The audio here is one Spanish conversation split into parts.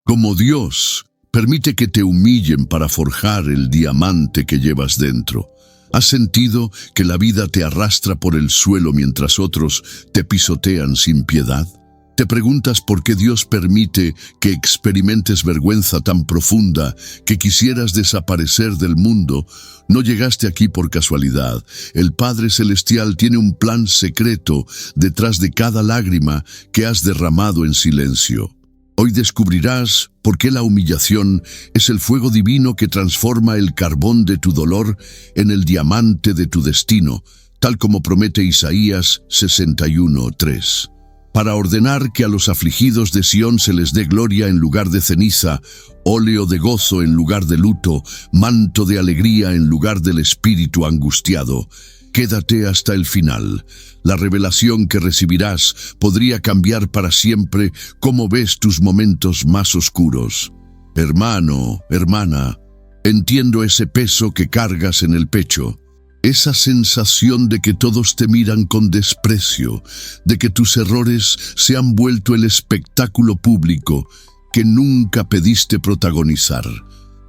Como Dios, permite que te humillen para forjar el diamante que llevas dentro. ¿Has sentido que la vida te arrastra por el suelo mientras otros te pisotean sin piedad? ¿Te preguntas por qué Dios permite que experimentes vergüenza tan profunda que quisieras desaparecer del mundo? No llegaste aquí por casualidad. El Padre Celestial tiene un plan secreto detrás de cada lágrima que has derramado en silencio. Hoy descubrirás por qué la humillación es el fuego divino que transforma el carbón de tu dolor en el diamante de tu destino, tal como promete Isaías 61:3. Para ordenar que a los afligidos de Sión se les dé gloria en lugar de ceniza, óleo de gozo en lugar de luto, manto de alegría en lugar del espíritu angustiado. Quédate hasta el final. La revelación que recibirás podría cambiar para siempre cómo ves tus momentos más oscuros. Hermano, hermana, entiendo ese peso que cargas en el pecho. Esa sensación de que todos te miran con desprecio, de que tus errores se han vuelto el espectáculo público que nunca pediste protagonizar.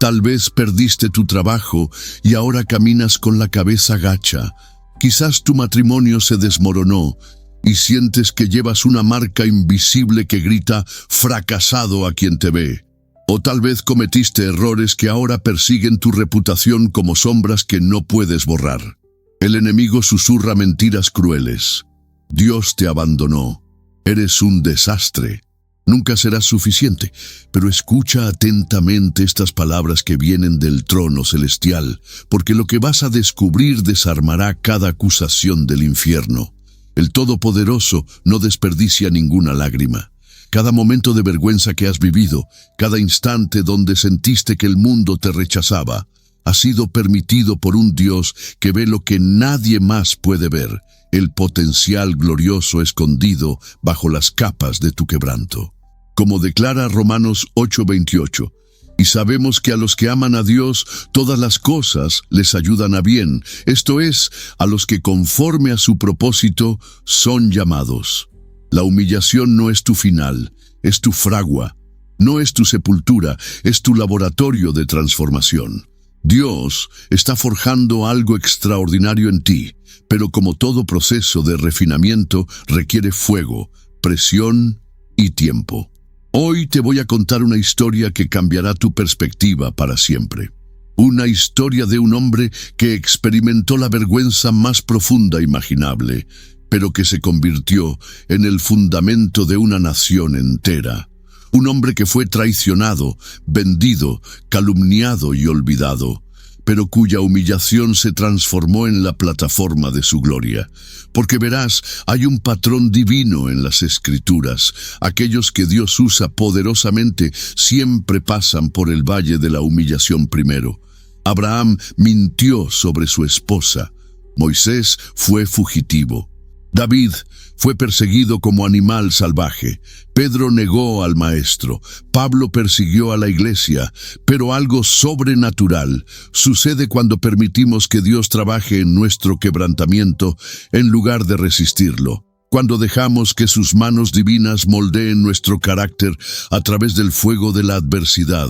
Tal vez perdiste tu trabajo y ahora caminas con la cabeza gacha. Quizás tu matrimonio se desmoronó y sientes que llevas una marca invisible que grita fracasado a quien te ve. O tal vez cometiste errores que ahora persiguen tu reputación como sombras que no puedes borrar. El enemigo susurra mentiras crueles. Dios te abandonó. Eres un desastre. Nunca serás suficiente, pero escucha atentamente estas palabras que vienen del trono celestial, porque lo que vas a descubrir desarmará cada acusación del infierno. El Todopoderoso no desperdicia ninguna lágrima. Cada momento de vergüenza que has vivido, cada instante donde sentiste que el mundo te rechazaba, ha sido permitido por un Dios que ve lo que nadie más puede ver, el potencial glorioso escondido bajo las capas de tu quebranto. Como declara Romanos 8:28, y sabemos que a los que aman a Dios, todas las cosas les ayudan a bien, esto es, a los que conforme a su propósito son llamados. La humillación no es tu final, es tu fragua. No es tu sepultura, es tu laboratorio de transformación. Dios está forjando algo extraordinario en ti, pero como todo proceso de refinamiento requiere fuego, presión y tiempo. Hoy te voy a contar una historia que cambiará tu perspectiva para siempre. Una historia de un hombre que experimentó la vergüenza más profunda imaginable, pero que se convirtió en el fundamento de una nación entera. Un hombre que fue traicionado, vendido, calumniado y olvidado, pero cuya humillación se transformó en la plataforma de su gloria. Porque verás, hay un patrón divino en las Escrituras. Aquellos que Dios usa poderosamente siempre pasan por el valle de la humillación primero. Abraham mintió sobre su esposa. Moisés fue fugitivo. David fue perseguido como animal salvaje. Pedro negó al Maestro. Pablo persiguió a la iglesia. Pero algo sobrenatural sucede cuando permitimos que Dios trabaje en nuestro quebrantamiento en lugar de resistirlo. Cuando dejamos que sus manos divinas moldeen nuestro carácter a través del fuego de la adversidad.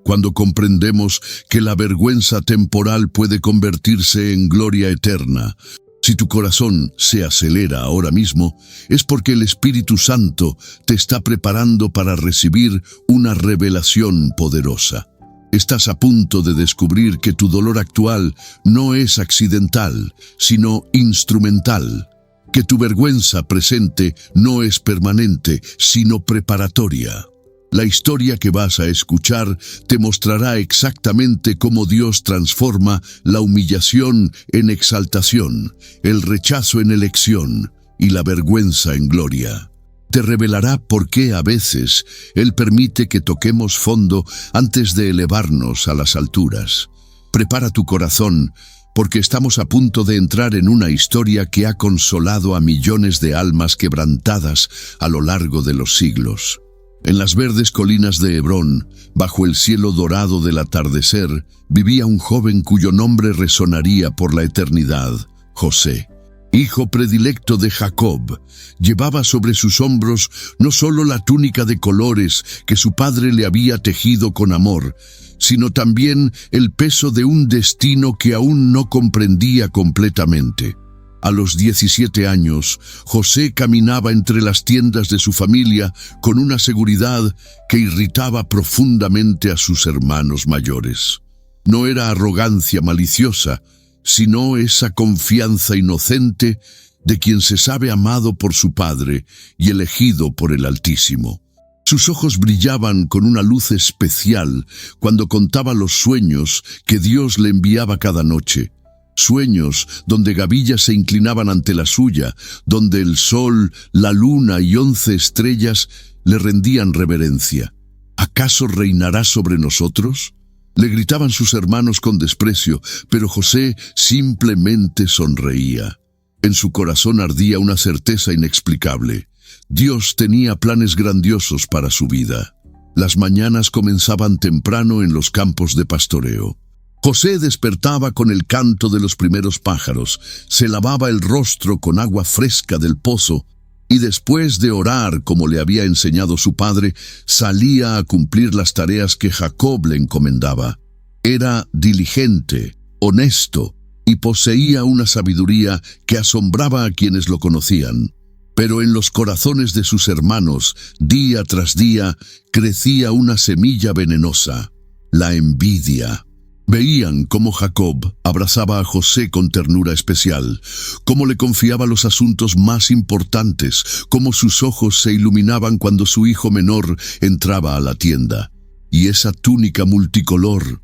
Cuando comprendemos que la vergüenza temporal puede convertirse en gloria eterna. Si tu corazón se acelera ahora mismo, es porque el Espíritu Santo te está preparando para recibir una revelación poderosa. Estás a punto de descubrir que tu dolor actual no es accidental, sino instrumental. Que tu vergüenza presente no es permanente, sino preparatoria. La historia que vas a escuchar te mostrará exactamente cómo Dios transforma la humillación en exaltación, el rechazo en elección y la vergüenza en gloria. Te revelará por qué a veces Él permite que toquemos fondo antes de elevarnos a las alturas. Prepara tu corazón, porque estamos a punto de entrar en una historia que ha consolado a millones de almas quebrantadas a lo largo de los siglos. En las verdes colinas de Hebrón, bajo el cielo dorado del atardecer, vivía un joven cuyo nombre resonaría por la eternidad, José. hijo predilecto de Jacob, llevaba sobre sus hombros no solo la túnica de colores que su padre le había tejido con amor, sino también el peso de un destino que aún no comprendía completamente. A los 17 años, José caminaba entre las tiendas de su familia con una seguridad que irritaba profundamente a sus hermanos mayores. No era arrogancia maliciosa, sino esa confianza inocente de quien se sabe amado por su Padre y elegido por el Altísimo. Sus ojos brillaban con una luz especial cuando contaba los sueños que Dios le enviaba cada noche. Sueños donde gavillas se inclinaban ante la suya, donde el sol, la luna y 11 estrellas le rendían reverencia. ¿Acaso reinará sobre nosotros? Le gritaban sus hermanos con desprecio, pero José simplemente sonreía. En su corazón ardía una certeza inexplicable. Dios tenía planes grandiosos para su vida. Las mañanas comenzaban temprano en los campos de pastoreo. José despertaba con el canto de los primeros pájaros, se lavaba el rostro con agua fresca del pozo y después de orar como le había enseñado su padre, salía a cumplir las tareas que Jacob le encomendaba. Era diligente, honesto y poseía una sabiduría que asombraba a quienes lo conocían. Pero en los corazones de sus hermanos, día tras día, crecía una semilla venenosa, la envidia. Veían cómo Jacob abrazaba a José con ternura especial, cómo le confiaba los asuntos más importantes, cómo sus ojos se iluminaban cuando su hijo menor entraba a la tienda. Y esa túnica multicolor,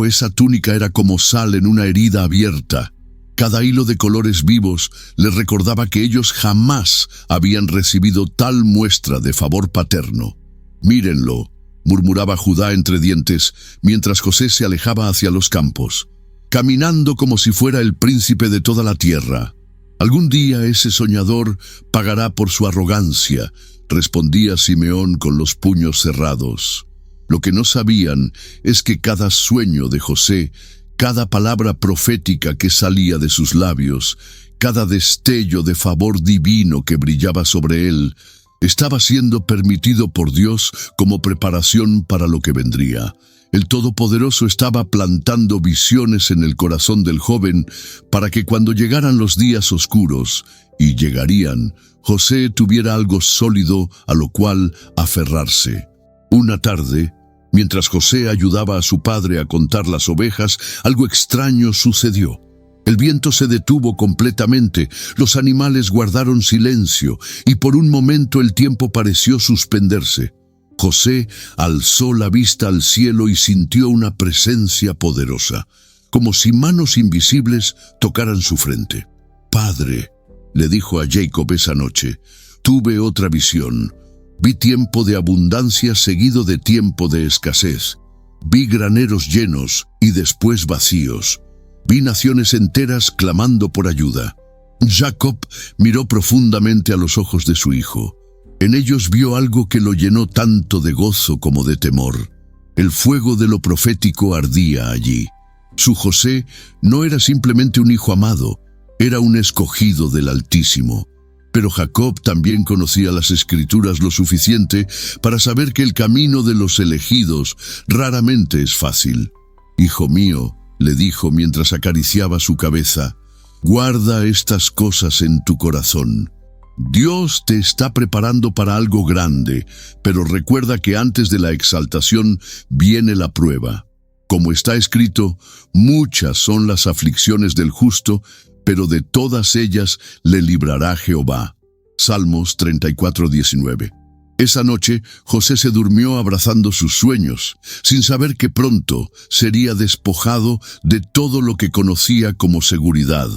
esa túnica era como sal en una herida abierta. Cada hilo de colores vivos les recordaba que ellos jamás habían recibido tal muestra de favor paterno. «Mírenlo», murmuraba Judá entre dientes, mientras José se alejaba hacia los campos, caminando como si fuera el príncipe de toda la tierra. «Algún día ese soñador pagará por su arrogancia», respondía Simeón con los puños cerrados. Lo que no sabían es que cada sueño de José, cada palabra profética que salía de sus labios, cada destello de favor divino que brillaba sobre él, estaba siendo permitido por Dios como preparación para lo que vendría. El Todopoderoso estaba plantando visiones en el corazón del joven para que cuando llegaran los días oscuros, y llegarían, José tuviera algo sólido a lo cual aferrarse. Una tarde, mientras José ayudaba a su padre a contar las ovejas, algo extraño sucedió. El viento se detuvo completamente, los animales guardaron silencio y por un momento el tiempo pareció suspenderse. José alzó la vista al cielo y sintió una presencia poderosa, como si manos invisibles tocaran su frente. «Padre», le dijo a Jacob esa noche, «tuve otra visión. Vi tiempo de abundancia seguido de tiempo de escasez. Vi graneros llenos y después vacíos. Vi naciones enteras clamando por ayuda». Jacob miró profundamente a los ojos de su hijo. En ellos vio algo que lo llenó tanto de gozo como de temor. El fuego de lo profético ardía allí. Su José no era simplemente un hijo amado, era un escogido del Altísimo. Pero Jacob también conocía las Escrituras lo suficiente para saber que el camino de los elegidos raramente es fácil. «Hijo mío», le dijo mientras acariciaba su cabeza, «guarda estas cosas en tu corazón. Dios te está preparando para algo grande, pero recuerda que antes de la exaltación viene la prueba. Como está escrito, muchas son las aflicciones del justo, pero de todas ellas le librará Jehová». Salmos 34:19. Esa noche, José se durmió abrazando sus sueños, sin saber que pronto sería despojado de todo lo que conocía como seguridad,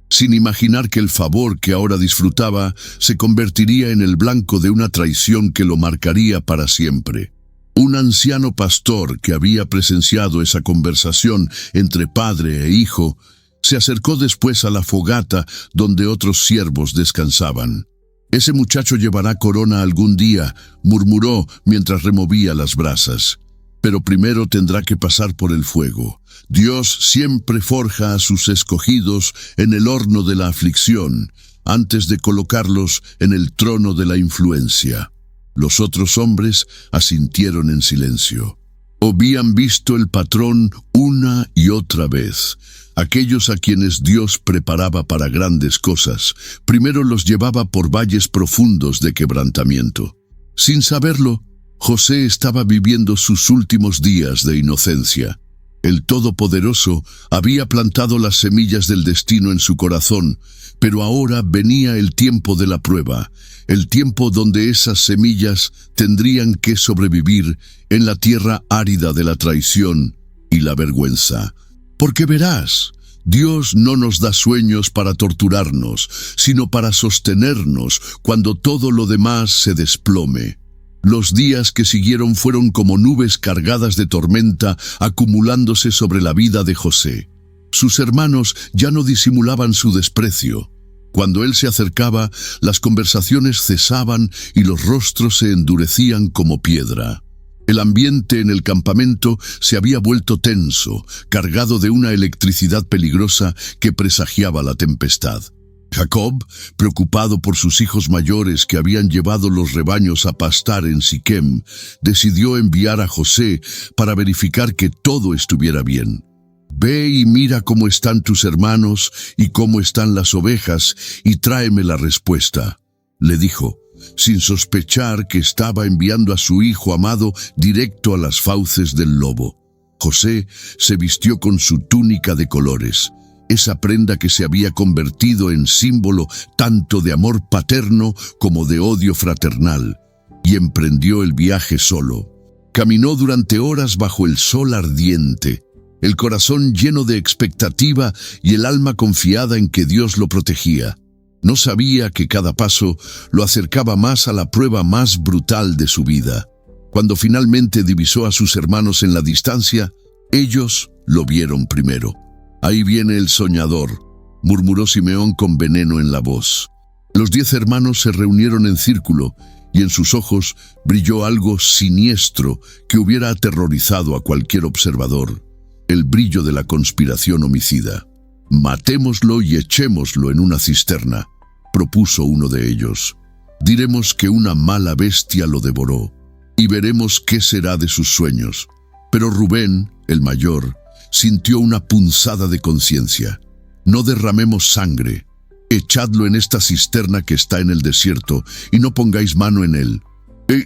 sin imaginar que el favor que ahora disfrutaba se convertiría en el blanco de una traición que lo marcaría para siempre. Un anciano pastor que había presenciado esa conversación entre padre e hijo, se acercó después a la fogata donde otros siervos descansaban. «Ese muchacho llevará corona algún día», murmuró mientras removía las brasas. pero primero tendrá que pasar por el fuego. Dios siempre forja a sus escogidos en el horno de la aflicción, antes de colocarlos en el trono de la influencia. Los otros hombres asintieron en silencio. Habían visto el patrón una y otra vez. Aquellos a quienes Dios preparaba para grandes cosas, primero los llevaba por valles profundos de quebrantamiento. Sin saberlo, José estaba viviendo sus últimos días de inocencia. El Todopoderoso había plantado las semillas del destino en su corazón, pero ahora venía el tiempo de la prueba, el tiempo donde esas semillas tendrían que sobrevivir en la tierra árida de la traición y la vergüenza. Porque verás, Dios no nos da sueños para torturarnos, sino para sostenernos cuando todo lo demás se desplome. Los días que siguieron fueron como nubes cargadas de tormenta acumulándose sobre la vida de José. Sus hermanos ya no disimulaban su desprecio. Cuando él se acercaba, las conversaciones cesaban y los rostros se endurecían como piedra. El ambiente en el campamento se había vuelto tenso, cargado de una electricidad peligrosa que presagiaba la tempestad. Jacob, preocupado por sus hijos mayores que habían llevado los rebaños a pastar en Siquem, decidió enviar a José para verificar que todo estuviera bien. «Ve y mira cómo están tus hermanos y cómo están las ovejas, y tráeme la respuesta», le dijo, sin sospechar que estaba enviando a su hijo amado directo a las fauces del lobo. José se vistió con su túnica de colores, esa prenda que se había convertido en símbolo tanto de amor paterno como de odio fraternal, y emprendió el viaje solo. Caminó durante horas bajo el sol ardiente, el corazón lleno de expectativa y el alma confiada en que Dios lo protegía. No sabía que cada paso lo acercaba más a la prueba más brutal de su vida. Cuando finalmente divisó a sus hermanos en la distancia, ellos lo vieron primero. «Ahí viene el soñador», murmuró Simeón con veneno en la voz. Los 10 hermanos se reunieron en círculo y en sus ojos brilló algo siniestro que hubiera aterrorizado a cualquier observador: el brillo de la conspiración homicida. «Matémoslo y echémoslo en una cisterna», propuso uno de ellos. «Diremos que una mala bestia lo devoró y veremos qué será de sus sueños». Pero Rubén, el mayor, sintió una punzada de conciencia. «No derramemos sangre. Echadlo en esta cisterna que está en el desierto y no pongáis mano en él».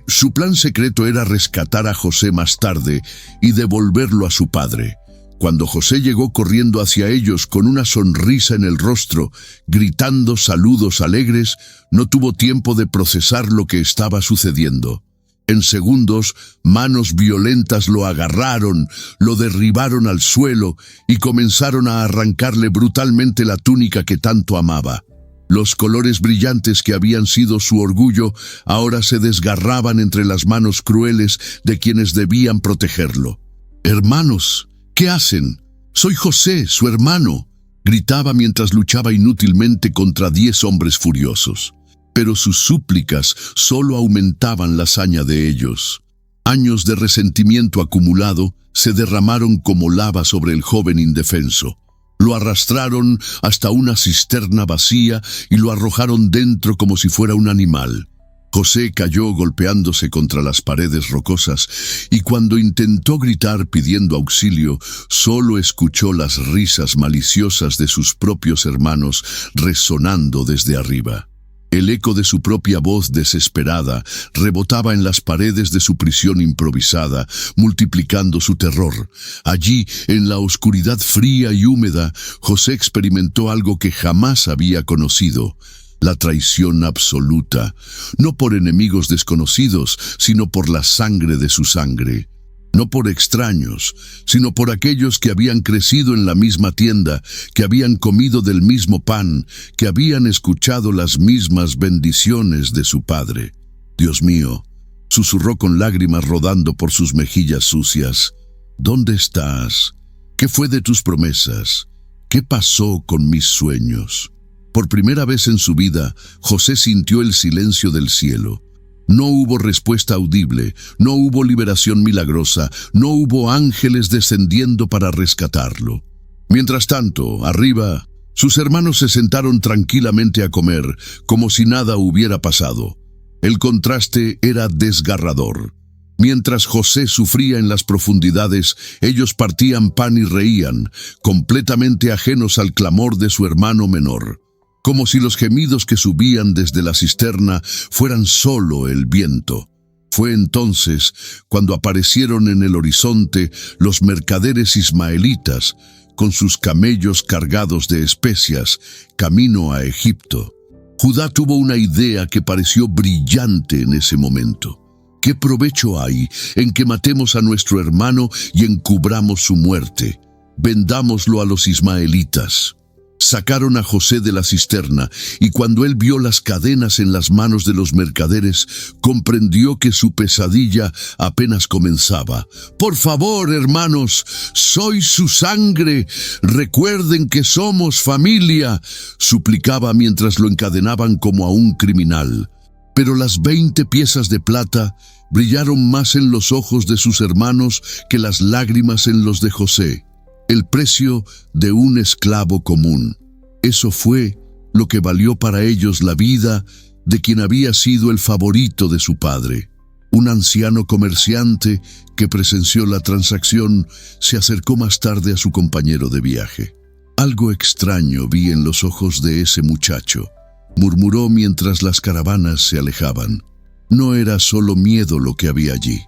Su plan secreto era rescatar a José más tarde y devolverlo a su padre. Cuando José llegó corriendo hacia ellos con una sonrisa en el rostro, gritando saludos alegres, no tuvo tiempo de procesar lo que estaba sucediendo. En segundos, manos violentas lo agarraron, lo derribaron al suelo y comenzaron a arrancarle brutalmente la túnica que tanto amaba. Los colores brillantes que habían sido su orgullo ahora se desgarraban entre las manos crueles de quienes debían protegerlo. «Hermanos, ¿qué hacen? Soy José, su hermano», gritaba mientras luchaba inútilmente contra 10 hombres furiosos. Pero sus súplicas solo aumentaban la saña de ellos. Años de resentimiento acumulado se derramaron como lava sobre el joven indefenso. Lo arrastraron hasta una cisterna vacía y lo arrojaron dentro como si fuera un animal. José cayó golpeándose contra las paredes rocosas y cuando intentó gritar pidiendo auxilio, solo escuchó las risas maliciosas de sus propios hermanos resonando desde arriba. El eco de su propia voz desesperada rebotaba en las paredes de su prisión improvisada, multiplicando su terror. Allí, en la oscuridad fría y húmeda, José experimentó algo que jamás había conocido: la traición absoluta, no por enemigos desconocidos, sino por la sangre de su sangre. No por extraños, sino por aquellos que habían crecido en la misma tienda, que habían comido del mismo pan, que habían escuchado las mismas bendiciones de su padre. «Dios mío», susurró con lágrimas rodando por sus mejillas sucias, «¿dónde estás? ¿Qué fue de tus promesas? ¿Qué pasó con mis sueños?». Por primera vez en su vida, José sintió el silencio del cielo. No hubo respuesta audible, no hubo liberación milagrosa, no hubo ángeles descendiendo para rescatarlo. Mientras tanto, arriba, sus hermanos se sentaron tranquilamente a comer, como si nada hubiera pasado. El contraste era desgarrador. Mientras José sufría en las profundidades, ellos partían pan y reían, completamente ajenos al clamor de su hermano menor, como si los gemidos que subían desde la cisterna fueran solo el viento. Fue entonces cuando aparecieron en el horizonte los mercaderes ismaelitas, con sus camellos cargados de especias, camino a Egipto. Judá tuvo una idea que pareció brillante en ese momento. ¿Qué provecho hay en que matemos a nuestro hermano y encubramos su muerte? Vendámoslo a los ismaelitas. Sacaron a José de la cisterna, y cuando él vio las cadenas en las manos de los mercaderes, comprendió que su pesadilla apenas comenzaba. «Por favor, hermanos, soy su sangre, recuerden que somos familia», suplicaba mientras lo encadenaban como a un criminal. Pero las 20 piezas de plata brillaron más en los ojos de sus hermanos que las lágrimas en los de José. El precio de un esclavo común. Eso fue lo que valió para ellos la vida de quien había sido el favorito de su padre. Un anciano comerciante que presenció la transacción se acercó más tarde a su compañero de viaje. «Algo extraño vi en los ojos de ese muchacho», murmuró mientras las caravanas se alejaban. No era solo miedo lo que había allí.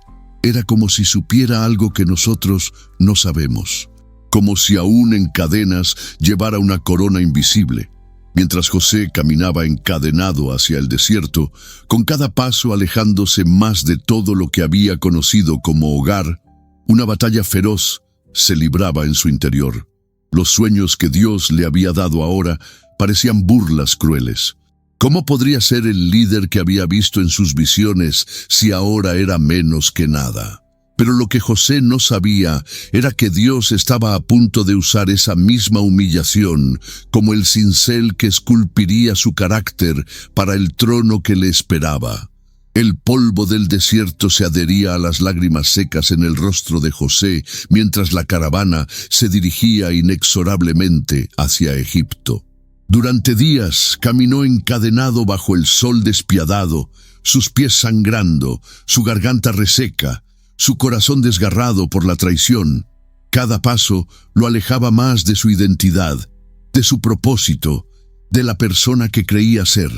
Era como si supiera algo que nosotros no sabemos. Como si aún en cadenas llevara una corona invisible. Mientras José caminaba encadenado hacia el desierto, con cada paso alejándose más de todo lo que había conocido como hogar, una batalla feroz se libraba en su interior. Los sueños que Dios le había dado ahora parecían burlas crueles. ¿Cómo podría ser el líder que había visto en sus visiones si ahora era menos que nada? Pero lo que José no sabía era que Dios estaba a punto de usar esa misma humillación como el cincel que esculpiría su carácter para el trono que le esperaba. El polvo del desierto se adhería a las lágrimas secas en el rostro de José mientras la caravana se dirigía inexorablemente hacia Egipto. Durante días caminó encadenado bajo el sol despiadado, sus pies sangrando, su garganta reseca, su corazón desgarrado por la traición. Cada paso lo alejaba más de su identidad, de su propósito, de la persona que creía ser.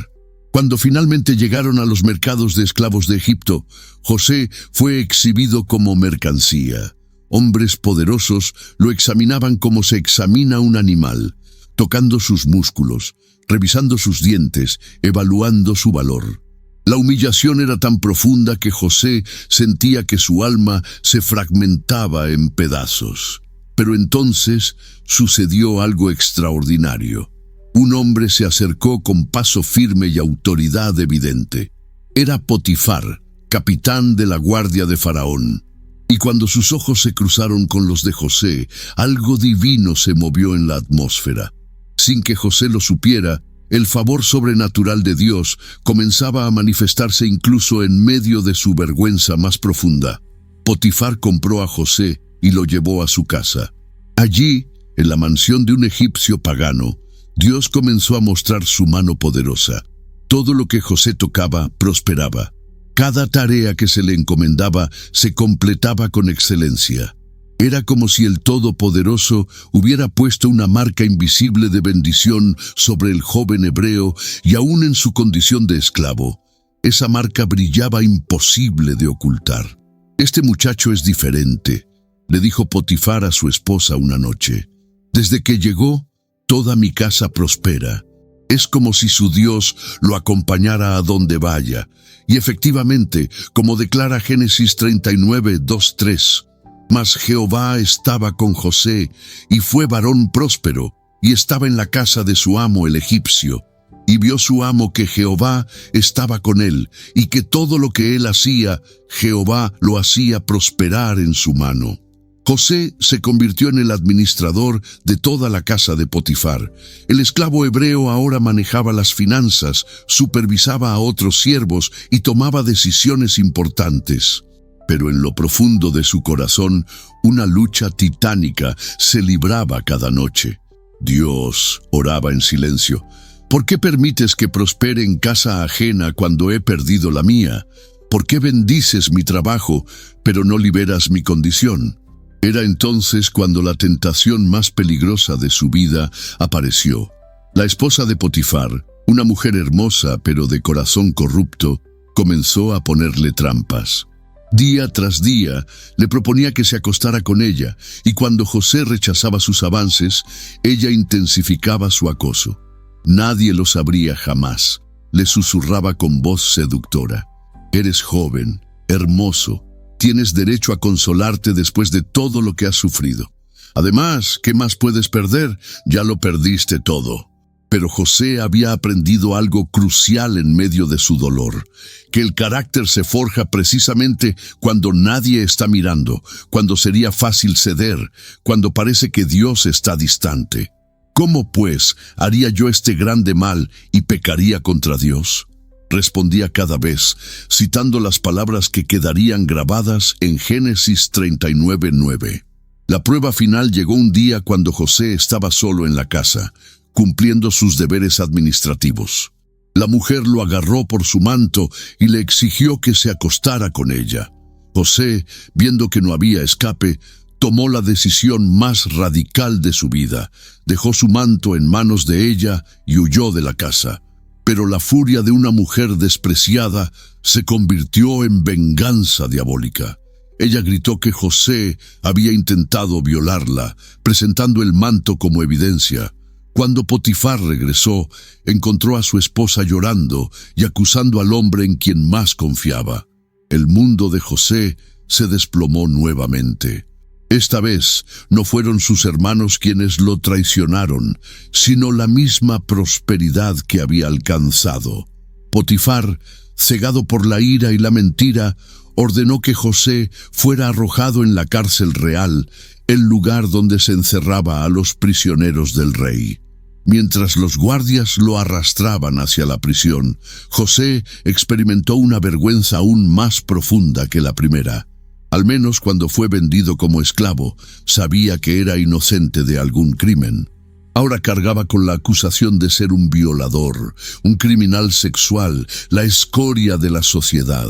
Cuando finalmente llegaron a los mercados de esclavos de Egipto, José fue exhibido como mercancía. Hombres poderosos lo examinaban como se examina un animal, tocando sus músculos, revisando sus dientes, evaluando su valor. La humillación era tan profunda que José sentía que su alma se fragmentaba en pedazos. Pero entonces sucedió algo extraordinario. Un hombre se acercó con paso firme y autoridad evidente. Era Potifar, capitán de la guardia de Faraón. Y cuando sus ojos se cruzaron con los de José, algo divino se movió en la atmósfera. Sin que José lo supiera, el favor sobrenatural de Dios comenzaba a manifestarse incluso en medio de su vergüenza más profunda. Potifar compró a José y lo llevó a su casa. Allí, en la mansión de un egipcio pagano, Dios comenzó a mostrar su mano poderosa. Todo lo que José tocaba prosperaba. Cada tarea que se le encomendaba se completaba con excelencia. Era como si el Todopoderoso hubiera puesto una marca invisible de bendición sobre el joven hebreo y aún en su condición de esclavo. Esa marca brillaba imposible de ocultar. «Este muchacho es diferente», le dijo Potifar a su esposa una noche. «Desde que llegó, toda mi casa prospera. Es como si su Dios lo acompañara a donde vaya». Y efectivamente, como declara Génesis 39, 2-3, «Mas Jehová estaba con José, y fue varón próspero, y estaba en la casa de su amo el egipcio. Y vio su amo que Jehová estaba con él, y que todo lo que él hacía, Jehová lo hacía prosperar en su mano». José se convirtió en el administrador de toda la casa de Potifar. El esclavo hebreo ahora manejaba las finanzas, supervisaba a otros siervos y tomaba decisiones importantes. Pero en lo profundo de su corazón, una lucha titánica se libraba cada noche. Dios, oraba en silencio, ¿por qué permites que prospere en casa ajena cuando he perdido la mía? ¿Por qué bendices mi trabajo, pero no liberas mi condición? Era entonces cuando la tentación más peligrosa de su vida apareció. La esposa de Potifar, una mujer hermosa pero de corazón corrupto, comenzó a ponerle trampas. Día tras día le proponía que se acostara con ella, y cuando José rechazaba sus avances, ella intensificaba su acoso. Nadie lo sabría jamás, le susurraba con voz seductora. Eres joven, hermoso, tienes derecho a consolarte después de todo lo que has sufrido. Además, ¿qué más puedes perder? Ya lo perdiste todo. Pero José había aprendido algo crucial en medio de su dolor, que el carácter se forja precisamente cuando nadie está mirando, cuando sería fácil ceder, cuando parece que Dios está distante. ¿Cómo, pues, haría yo este grande mal y pecaría contra Dios? Respondía cada vez, citando las palabras que quedarían grabadas en Génesis 39:9. La prueba final llegó un día cuando José estaba solo en la casa, cumpliendo sus deberes administrativos. La mujer lo agarró por su manto y le exigió que se acostara con ella. José, viendo que no había escape, tomó la decisión más radical de su vida. Dejó su manto en manos de ella y huyó de la casa. Pero la furia de una mujer despreciada se convirtió en venganza diabólica. Ella gritó que José había intentado violarla, presentando el manto como evidencia. Cuando Potifar regresó, encontró a su esposa llorando y acusando al hombre en quien más confiaba. El mundo de José se desplomó nuevamente. Esta vez no fueron sus hermanos quienes lo traicionaron, sino la misma prosperidad que había alcanzado. Potifar, cegado por la ira y la mentira, ordenó que José fuera arrojado en la cárcel real, el lugar donde se encerraba a los prisioneros del rey. Mientras los guardias lo arrastraban hacia la prisión, José experimentó una vergüenza aún más profunda que la primera. Al menos cuando fue vendido como esclavo, sabía que era inocente de algún crimen. Ahora cargaba con la acusación de ser un violador, un criminal sexual, la escoria de la sociedad.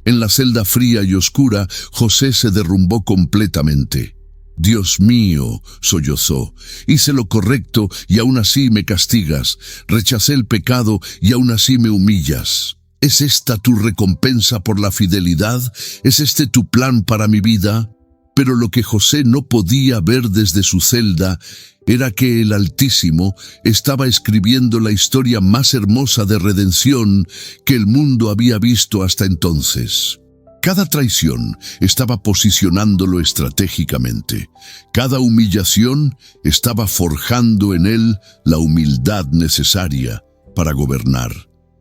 En la celda fría y oscura, José se derrumbó completamente. Dios mío, sollozó, hice lo correcto y aún así me castigas, rechacé el pecado y aún así me humillas. ¿Es esta tu recompensa por la fidelidad? ¿Es este tu plan para mi vida? Pero lo que José no podía ver desde su celda era que el Altísimo estaba escribiendo la historia más hermosa de redención que el mundo había visto hasta entonces. Cada traición estaba posicionándolo estratégicamente. Cada humillación estaba forjando en él la humildad necesaria para gobernar.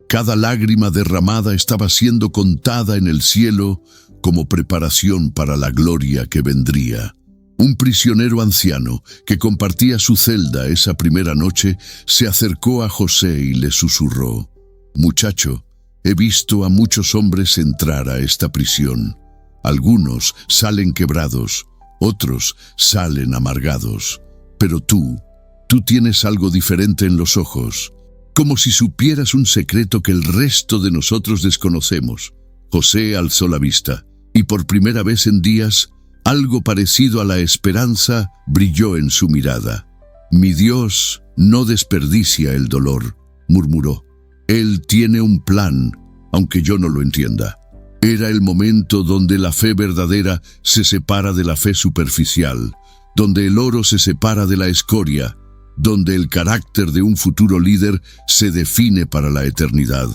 Cada lágrima derramada estaba siendo contada en el cielo como preparación para la gloria que vendría. Un prisionero anciano que compartía su celda esa primera noche se acercó a José y le susurró: «Muchacho, he visto a muchos hombres entrar a esta prisión. Algunos salen quebrados, otros salen amargados. Pero tú tienes algo diferente en los ojos, como si supieras un secreto que el resto de nosotros desconocemos». José alzó la vista, y por primera vez en días, algo parecido a la esperanza brilló en su mirada. «Mi Dios no desperdicia el dolor», murmuró. «Él tiene un plan, aunque yo no lo entienda». Era el momento donde la fe verdadera se separa de la fe superficial, donde el oro se separa de la escoria, donde el carácter de un futuro líder se define para la eternidad.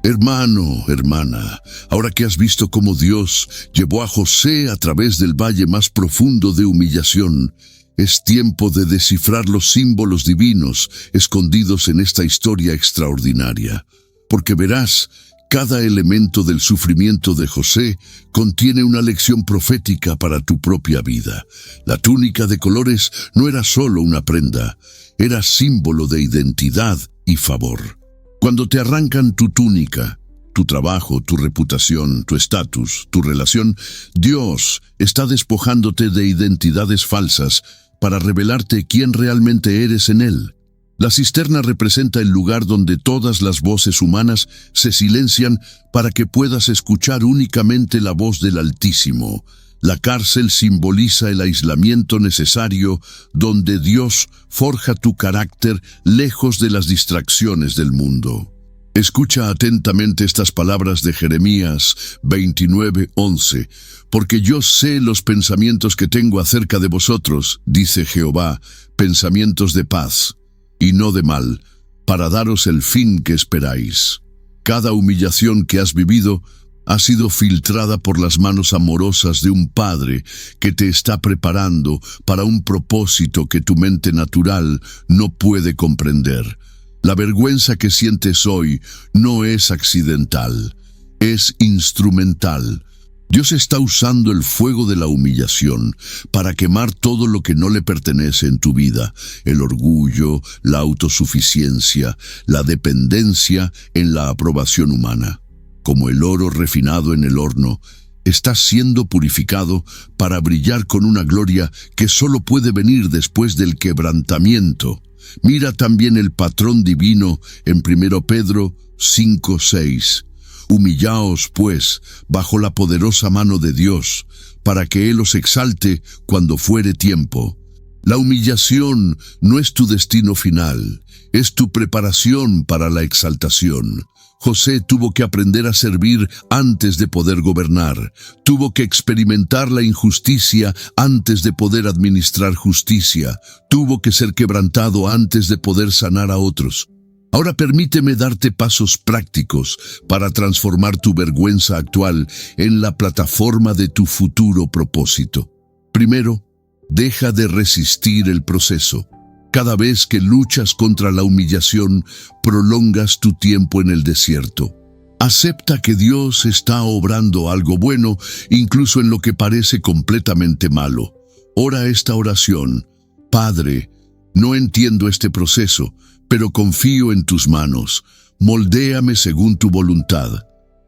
Hermano, hermana, ahora que has visto cómo Dios llevó a José a través del valle más profundo de humillación, es tiempo de descifrar los símbolos divinos escondidos en esta historia extraordinaria. Porque verás, Cada elemento del sufrimiento de José contiene una lección profética para tu propia vida. La túnica de colores no era solo una prenda, era símbolo de identidad y favor. Cuando te arrancan tu túnica, tu trabajo, tu reputación, tu estatus, tu relación, Dios está despojándote de identidades falsas para revelarte quién realmente eres en Él. La cisterna representa el lugar donde todas las voces humanas se silencian para que puedas escuchar únicamente la voz del Altísimo. La cárcel simboliza el aislamiento necesario donde Dios forja tu carácter lejos de las distracciones del mundo. Escucha atentamente estas palabras de Jeremías 29:11. Porque yo sé los pensamientos que tengo acerca de vosotros, dice Jehová, pensamientos de paz y no de mal, para daros el fin que esperáis. Cada humillación que has vivido ha sido filtrada por las manos amorosas de un Padre que te está preparando para un propósito que tu mente natural no puede comprender. La vergüenza que sientes hoy no es accidental, es instrumental. Dios está usando el fuego de la humillación para quemar todo lo que no le pertenece en tu vida: el orgullo, la autosuficiencia, la dependencia en la aprobación humana. Como el oro refinado en el horno, estás siendo purificado para brillar con una gloria que solo puede venir después del quebrantamiento. Mira también el patrón divino en 1 Pedro 5:6. Humillaos, pues, bajo la poderosa mano de Dios, para que Él os exalte cuando fuere tiempo. La humillación no es tu destino final, es tu preparación para la exaltación. José tuvo que aprender a servir antes de poder gobernar. Tuvo que experimentar la injusticia antes de poder administrar justicia. Tuvo que ser quebrantado antes de poder sanar a otros. Ahora permíteme darte pasos prácticos para transformar tu vergüenza actual en la plataforma de tu futuro propósito. Primero, deja de resistir el proceso. Cada vez que luchas contra la humillación, prolongas tu tiempo en el desierto. Acepta que Dios está obrando algo bueno, incluso en lo que parece completamente malo. Ora esta oración: Padre, no entiendo este proceso, pero confío en tus manos. Moldéame según tu voluntad.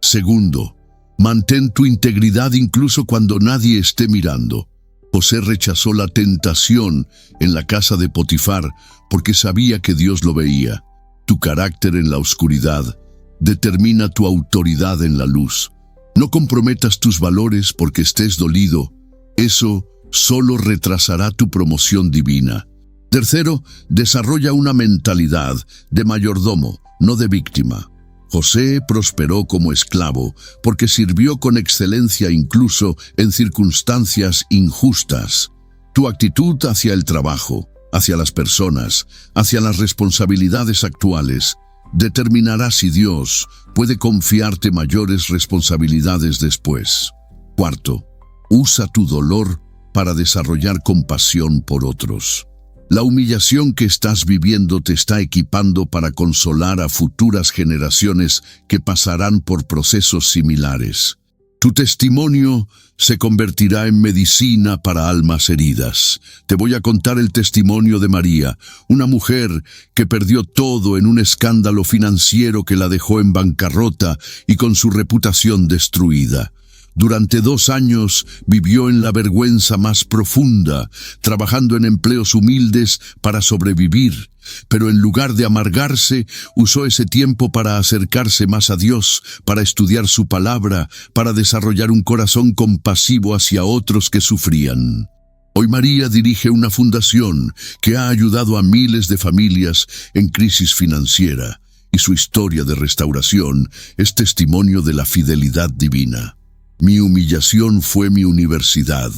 Segundo, mantén tu integridad incluso cuando nadie esté mirando. José rechazó la tentación en la casa de Potifar porque sabía que Dios lo veía. Tu carácter en la oscuridad determina tu autoridad en la luz. No comprometas tus valores porque estés dolido. Eso solo retrasará tu promoción divina. Tercero, desarrolla una mentalidad de mayordomo, no de víctima. José prosperó como esclavo porque sirvió con excelencia incluso en circunstancias injustas. Tu actitud hacia el trabajo, hacia las personas, hacia las responsabilidades actuales, determinará si Dios puede confiarte mayores responsabilidades después. Cuarto, usa tu dolor para desarrollar compasión por otros. La humillación que estás viviendo te está equipando para consolar a futuras generaciones que pasarán por procesos similares. Tu testimonio se convertirá en medicina para almas heridas. Te voy a contar el testimonio de María, una mujer que perdió todo en un escándalo financiero que la dejó en bancarrota y con su reputación destruida. Durante 2 años vivió en la vergüenza más profunda, trabajando en empleos humildes para sobrevivir, pero en lugar de amargarse, usó ese tiempo para acercarse más a Dios, para estudiar su palabra, para desarrollar un corazón compasivo hacia otros que sufrían. Hoy María dirige una fundación que ha ayudado a miles de familias en crisis financiera, y su historia de restauración es testimonio de la fidelidad divina. Mi humillación fue mi universidad,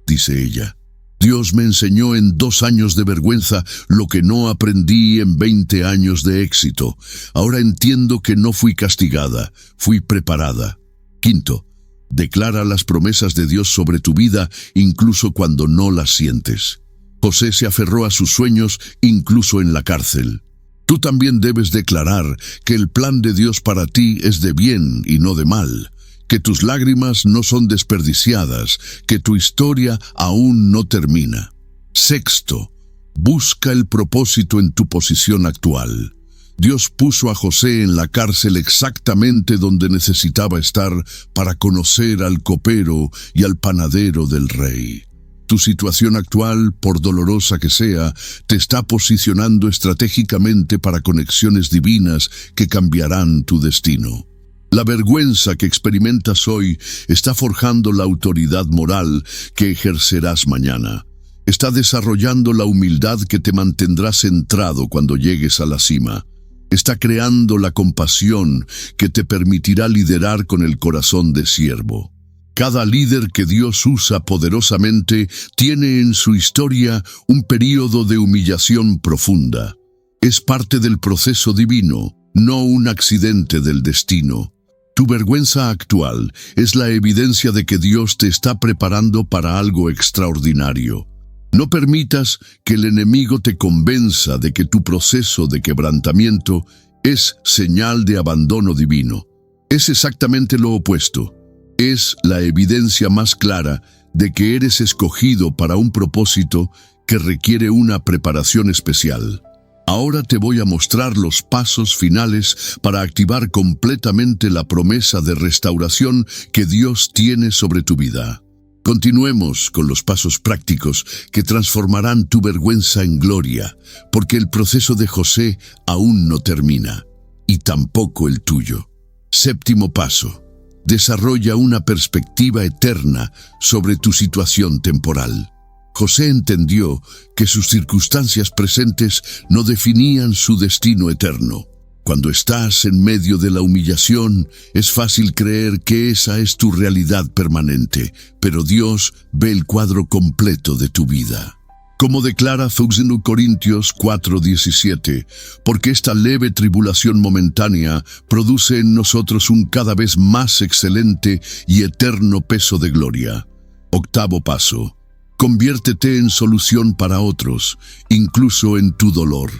dice ella. Dios me enseñó en 2 años de vergüenza lo que no aprendí en 20 años de éxito. Ahora entiendo que no fui castigada, fui preparada. Quinto, declara las promesas de Dios sobre tu vida incluso cuando no las sientes. José se aferró a sus sueños incluso en la cárcel. Tú también debes declarar que el plan de Dios para ti es de bien y no de mal, que tus lágrimas no son desperdiciadas, que tu historia aún no termina. Sexto, busca el propósito en tu posición actual. Dios puso a José en la cárcel exactamente donde necesitaba estar para conocer al copero y al panadero del rey. Tu situación actual, por dolorosa que sea, te está posicionando estratégicamente para conexiones divinas que cambiarán tu destino. La vergüenza que experimentas hoy está forjando la autoridad moral que ejercerás mañana. Está desarrollando la humildad que te mantendrá centrado cuando llegues a la cima. Está creando la compasión que te permitirá liderar con el corazón de siervo. Cada líder que Dios usa poderosamente tiene en su historia un período de humillación profunda. Es parte del proceso divino, no un accidente del destino. Tu vergüenza actual es la evidencia de que Dios te está preparando para algo extraordinario. No permitas que el enemigo te convenza de que tu proceso de quebrantamiento es señal de abandono divino. Es exactamente lo opuesto. Es la evidencia más clara de que eres escogido para un propósito que requiere una preparación especial. Ahora te voy a mostrar los pasos finales para activar completamente la promesa de restauración que Dios tiene sobre tu vida. Continuemos con los pasos prácticos que transformarán tu vergüenza en gloria, porque el proceso de José aún no termina, y tampoco el tuyo. Séptimo paso. Desarrolla una perspectiva eterna sobre tu situación temporal. José entendió que sus circunstancias presentes no definían su destino eterno. Cuando estás en medio de la humillación, es fácil creer que esa es tu realidad permanente, pero Dios ve el cuadro completo de tu vida. Como declara 2 Corintios 4:17, porque esta leve tribulación momentánea produce en nosotros un cada vez más excelente y eterno peso de gloria. Octavo paso. Conviértete en solución para otros, incluso en tu dolor.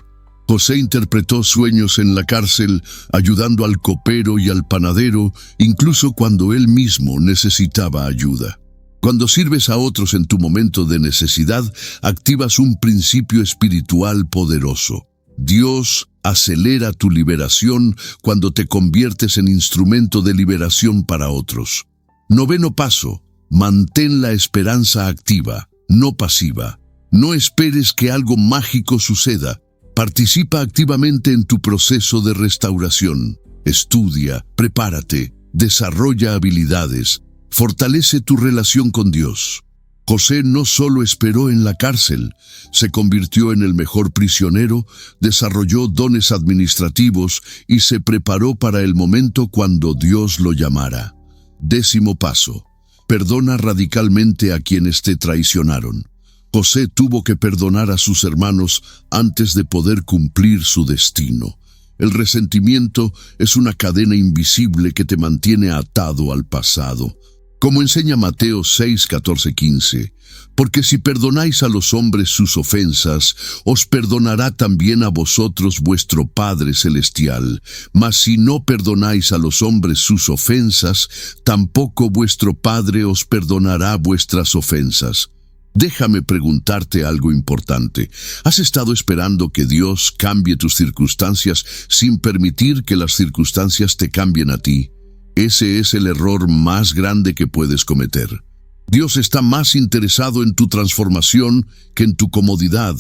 José interpretó sueños en la cárcel, ayudando al copero y al panadero, incluso cuando él mismo necesitaba ayuda. Cuando sirves a otros en tu momento de necesidad, activas un principio espiritual poderoso. Dios acelera tu liberación cuando te conviertes en instrumento de liberación para otros. Noveno paso. Mantén la esperanza activa, no pasiva. No esperes que algo mágico suceda. Participa activamente en tu proceso de restauración. Estudia, prepárate, desarrolla habilidades. Fortalece tu relación con Dios. José no solo esperó en la cárcel, se convirtió en el mejor prisionero, desarrolló dones administrativos y se preparó para el momento cuando Dios lo llamara. Décimo paso. Perdona radicalmente a quienes te traicionaron. José tuvo que perdonar a sus hermanos antes de poder cumplir su destino. El resentimiento es una cadena invisible que te mantiene atado al pasado. Como enseña Mateo 6:14-15, porque si perdonáis a los hombres sus ofensas, os perdonará también a vosotros vuestro Padre Celestial. Mas si no perdonáis a los hombres sus ofensas, tampoco vuestro Padre os perdonará vuestras ofensas. Déjame preguntarte algo importante. ¿Has estado esperando que Dios cambie tus circunstancias sin permitir que las circunstancias te cambien a ti? Ese es el error más grande que puedes cometer. Dios está más interesado en tu transformación que en tu comodidad,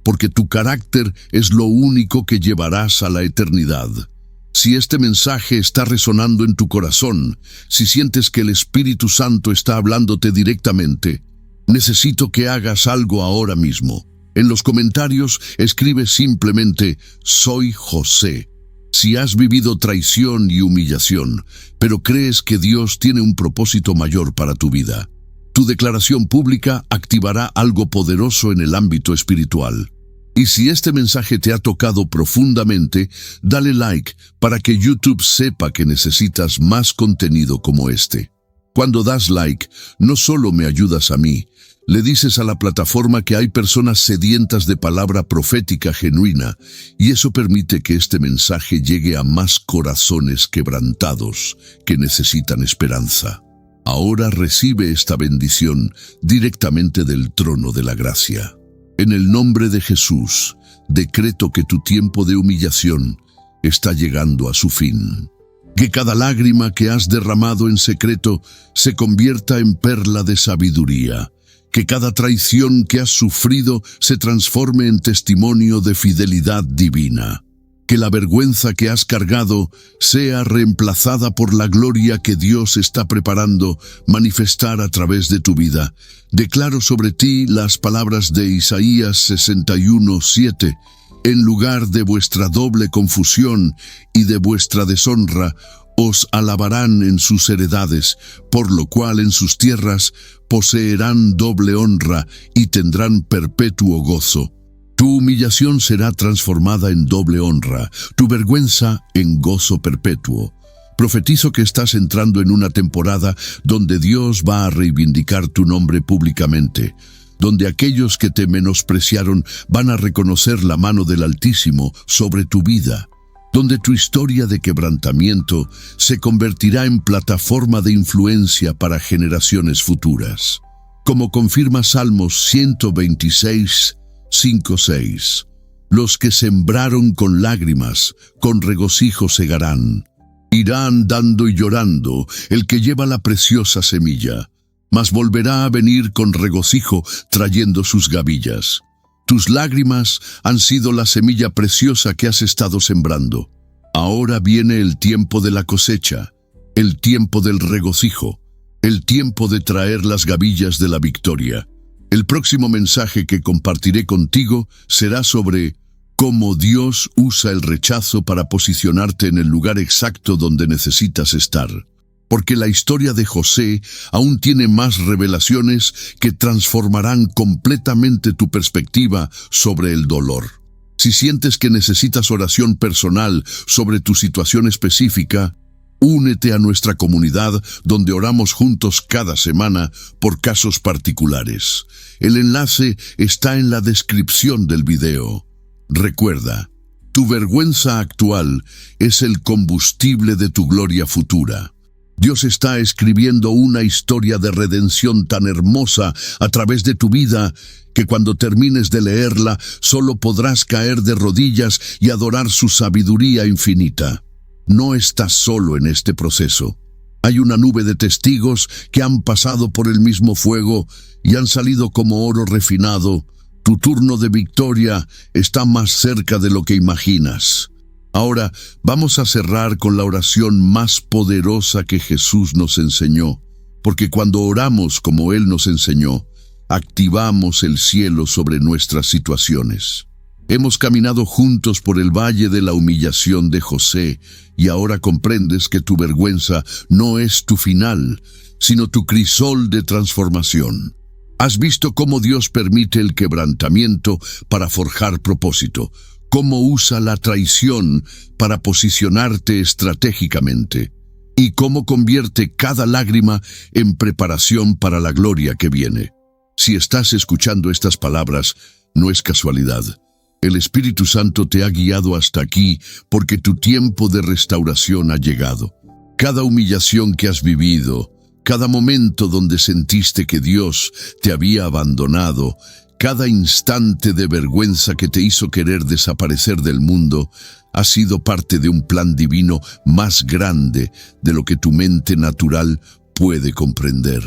porque tu carácter es lo único que llevarás a la eternidad. Si este mensaje está resonando en tu corazón, si sientes que el Espíritu Santo está hablándote directamente, necesito que hagas algo ahora mismo. En los comentarios escribe simplemente «Soy José». Si has vivido traición y humillación, pero crees que Dios tiene un propósito mayor para tu vida, tu declaración pública activará algo poderoso en el ámbito espiritual. Y si este mensaje te ha tocado profundamente, dale like para que YouTube sepa que necesitas más contenido como este. Cuando das like, no solo me ayudas a mí, Le dices a la plataforma que hay personas sedientas de palabra profética genuina, y eso permite que este mensaje llegue a más corazones quebrantados que necesitan esperanza. Ahora recibe esta bendición directamente del trono de la gracia. En el nombre de Jesús, decreto que tu tiempo de humillación está llegando a su fin. Que cada lágrima que has derramado en secreto se convierta en perla de sabiduría. Que cada traición que has sufrido se transforme en testimonio de fidelidad divina. Que la vergüenza que has cargado sea reemplazada por la gloria que Dios está preparando manifestar a través de tu vida. Declaro sobre ti las palabras de Isaías 61:7. En lugar de vuestra doble confusión y de vuestra deshonra, os alabarán en sus heredades, por lo cual en sus tierras poseerán doble honra y tendrán perpetuo gozo. Tu humillación será transformada en doble honra, tu vergüenza en gozo perpetuo. Profetizo que estás entrando en una temporada donde Dios va a reivindicar tu nombre públicamente, donde aquellos que te menospreciaron van a reconocer la mano del Altísimo sobre tu vida, donde tu historia de quebrantamiento se convertirá en plataforma de influencia para generaciones futuras. Como confirma Salmos 126, 5-6. Los que sembraron con lágrimas, con regocijo segarán. Irá andando y llorando el que lleva la preciosa semilla, mas volverá a venir con regocijo trayendo sus gavillas. Tus lágrimas han sido la semilla preciosa que has estado sembrando. Ahora viene el tiempo de la cosecha, el tiempo del regocijo, el tiempo de traer las gavillas de la victoria. El próximo mensaje que compartiré contigo será sobre cómo Dios usa el rechazo para posicionarte en el lugar exacto donde necesitas estar. Porque la historia de José aún tiene más revelaciones que transformarán completamente tu perspectiva sobre el dolor. Si sientes que necesitas oración personal sobre tu situación específica, únete a nuestra comunidad donde oramos juntos cada semana por casos particulares. El enlace está en la descripción del video. Recuerda, tu vergüenza actual es el combustible de tu gloria futura. Dios está escribiendo una historia de redención tan hermosa a través de tu vida que cuando termines de leerla solo podrás caer de rodillas y adorar su sabiduría infinita. No estás solo en este proceso. Hay una nube de testigos que han pasado por el mismo fuego y han salido como oro refinado. Tu turno de victoria está más cerca de lo que imaginas. Ahora vamos a cerrar con la oración más poderosa que Jesús nos enseñó, porque cuando oramos como Él nos enseñó, activamos el cielo sobre nuestras situaciones. Hemos caminado juntos por el valle de la humillación de José y ahora comprendes que tu vergüenza no es tu final, sino tu crisol de transformación. Has visto cómo Dios permite el quebrantamiento para forjar propósito, cómo usa la traición para posicionarte estratégicamente y cómo convierte cada lágrima en preparación para la gloria que viene. Si estás escuchando estas palabras, no es casualidad. El Espíritu Santo te ha guiado hasta aquí porque tu tiempo de restauración ha llegado. Cada humillación que has vivido, cada momento donde sentiste que Dios te había abandonado, cada instante de vergüenza que te hizo querer desaparecer del mundo, ha sido parte de un plan divino más grande de lo que tu mente natural puede comprender.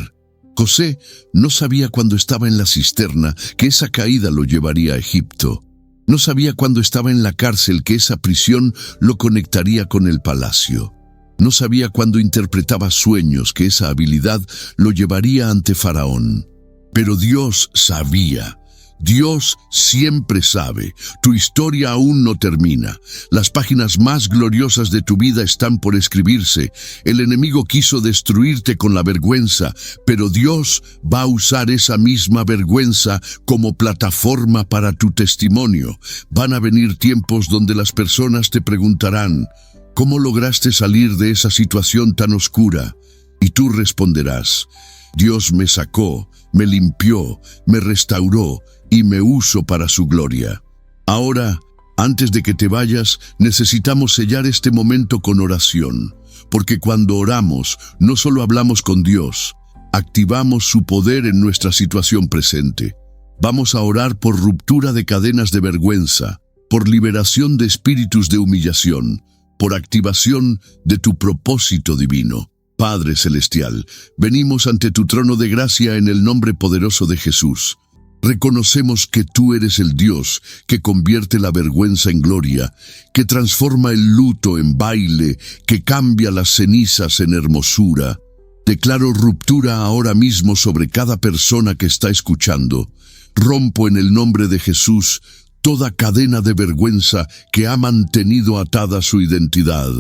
José no sabía cuando estaba en la cisterna que esa caída lo llevaría a Egipto. No sabía cuando estaba en la cárcel que esa prisión lo conectaría con el palacio. No sabía cuando interpretaba sueños que esa habilidad lo llevaría ante Faraón. Pero Dios sabía. Dios siempre sabe. Tu historia aún no termina. Las páginas más gloriosas de tu vida están por escribirse. El enemigo quiso destruirte con la vergüenza, pero Dios va a usar esa misma vergüenza como plataforma para tu testimonio. Van a venir tiempos donde las personas te preguntarán, ¿cómo lograste salir de esa situación tan oscura? Y tú responderás, Dios me sacó, me limpió, me restauró y me usó para su gloria. Ahora, antes de que te vayas, necesitamos sellar este momento con oración, porque cuando oramos, no solo hablamos con Dios, activamos su poder en nuestra situación presente. Vamos a orar por ruptura de cadenas de vergüenza, por liberación de espíritus de humillación, por activación de tu propósito divino. Padre Celestial, venimos ante tu trono de gracia en el nombre poderoso de Jesús. Reconocemos que tú eres el Dios que convierte la vergüenza en gloria, que transforma el luto en baile, que cambia las cenizas en hermosura. Declaro ruptura ahora mismo sobre cada persona que está escuchando. Rompo en el nombre de Jesús toda cadena de vergüenza que ha mantenido atada su identidad.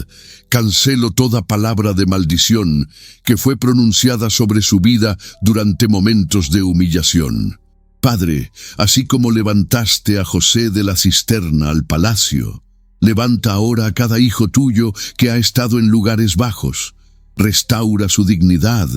Cancelo toda palabra de maldición que fue pronunciada sobre su vida durante momentos de humillación. Padre, así como levantaste a José de la cisterna al palacio, levanta ahora a cada hijo tuyo que ha estado en lugares bajos. Restaura su dignidad,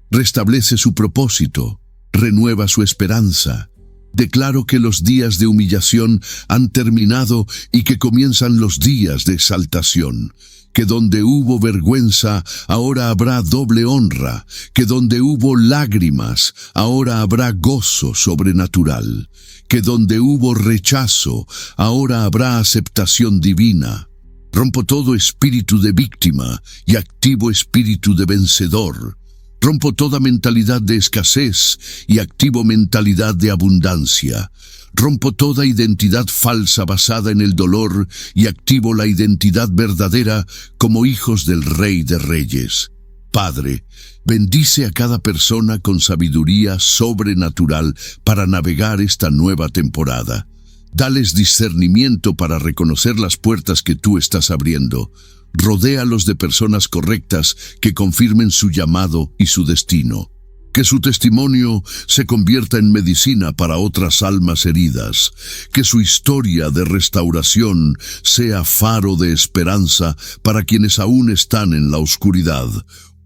restablece su propósito, renueva su esperanza. Declaro que los días de humillación han terminado y que comienzan los días de exaltación. Que donde hubo vergüenza, ahora habrá doble honra. Que donde hubo lágrimas, ahora habrá gozo sobrenatural. Que donde hubo rechazo, ahora habrá aceptación divina. Rompo todo espíritu de víctima y activo espíritu de vencedor. Rompo toda mentalidad de escasez y activo mentalidad de abundancia. Rompo toda identidad falsa basada en el dolor y activo la identidad verdadera como hijos del Rey de Reyes. Padre, bendice a cada persona con sabiduría sobrenatural para navegar esta nueva temporada. Dales discernimiento para reconocer las puertas que tú estás abriendo. Rodéalos de personas correctas que confirmen su llamado y su destino. Que su testimonio se convierta en medicina para otras almas heridas. Que su historia de restauración sea faro de esperanza para quienes aún están en la oscuridad.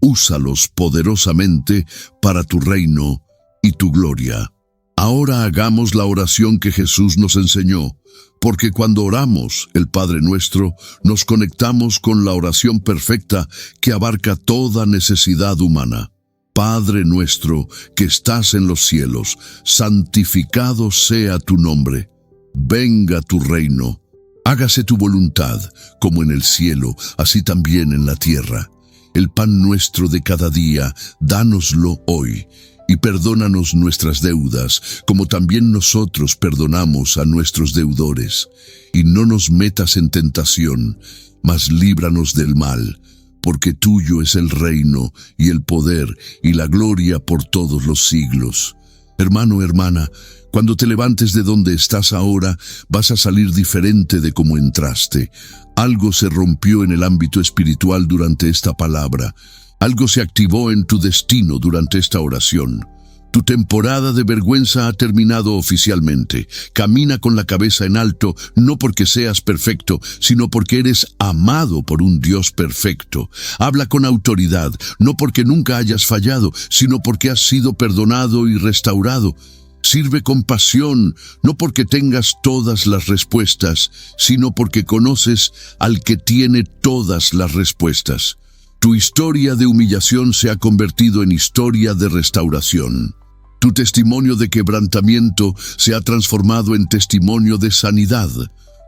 Úsalos poderosamente para tu reino y tu gloria. Ahora hagamos la oración que Jesús nos enseñó, porque cuando oramos el Padre Nuestro, nos conectamos con la oración perfecta que abarca toda necesidad humana. Padre nuestro que estás en los cielos, santificado sea tu nombre. Venga tu reino. Hágase tu voluntad, como en el cielo, así también en la tierra. El pan nuestro de cada día, dánoslo hoy. Y perdónanos nuestras deudas, como también nosotros perdonamos a nuestros deudores. Y no nos metas en tentación, mas líbranos del mal, porque tuyo es el reino, y el poder, y la gloria por todos los siglos. Hermano, hermana, cuando te levantes de donde estás ahora, vas a salir diferente de como entraste. Algo se rompió en el ámbito espiritual durante esta palabra. Algo se activó en tu destino durante esta oración. Tu temporada de vergüenza ha terminado oficialmente. Camina con la cabeza en alto, no porque seas perfecto, sino porque eres amado por un Dios perfecto. Habla con autoridad, no porque nunca hayas fallado, sino porque has sido perdonado y restaurado. Sirve con pasión, no porque tengas todas las respuestas, sino porque conoces al que tiene todas las respuestas. Tu historia de humillación se ha convertido en historia de restauración. Tu testimonio de quebrantamiento se ha transformado en testimonio de sanidad.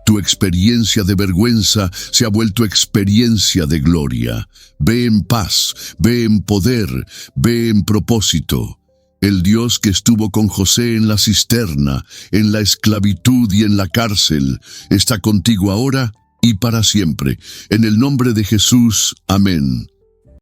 Tu experiencia de vergüenza se ha vuelto experiencia de gloria. Ve en paz, ve en poder, ve en propósito. El Dios que estuvo con José en la cisterna, en la esclavitud y en la cárcel, está contigo ahora y para siempre. En el nombre de Jesús, amén.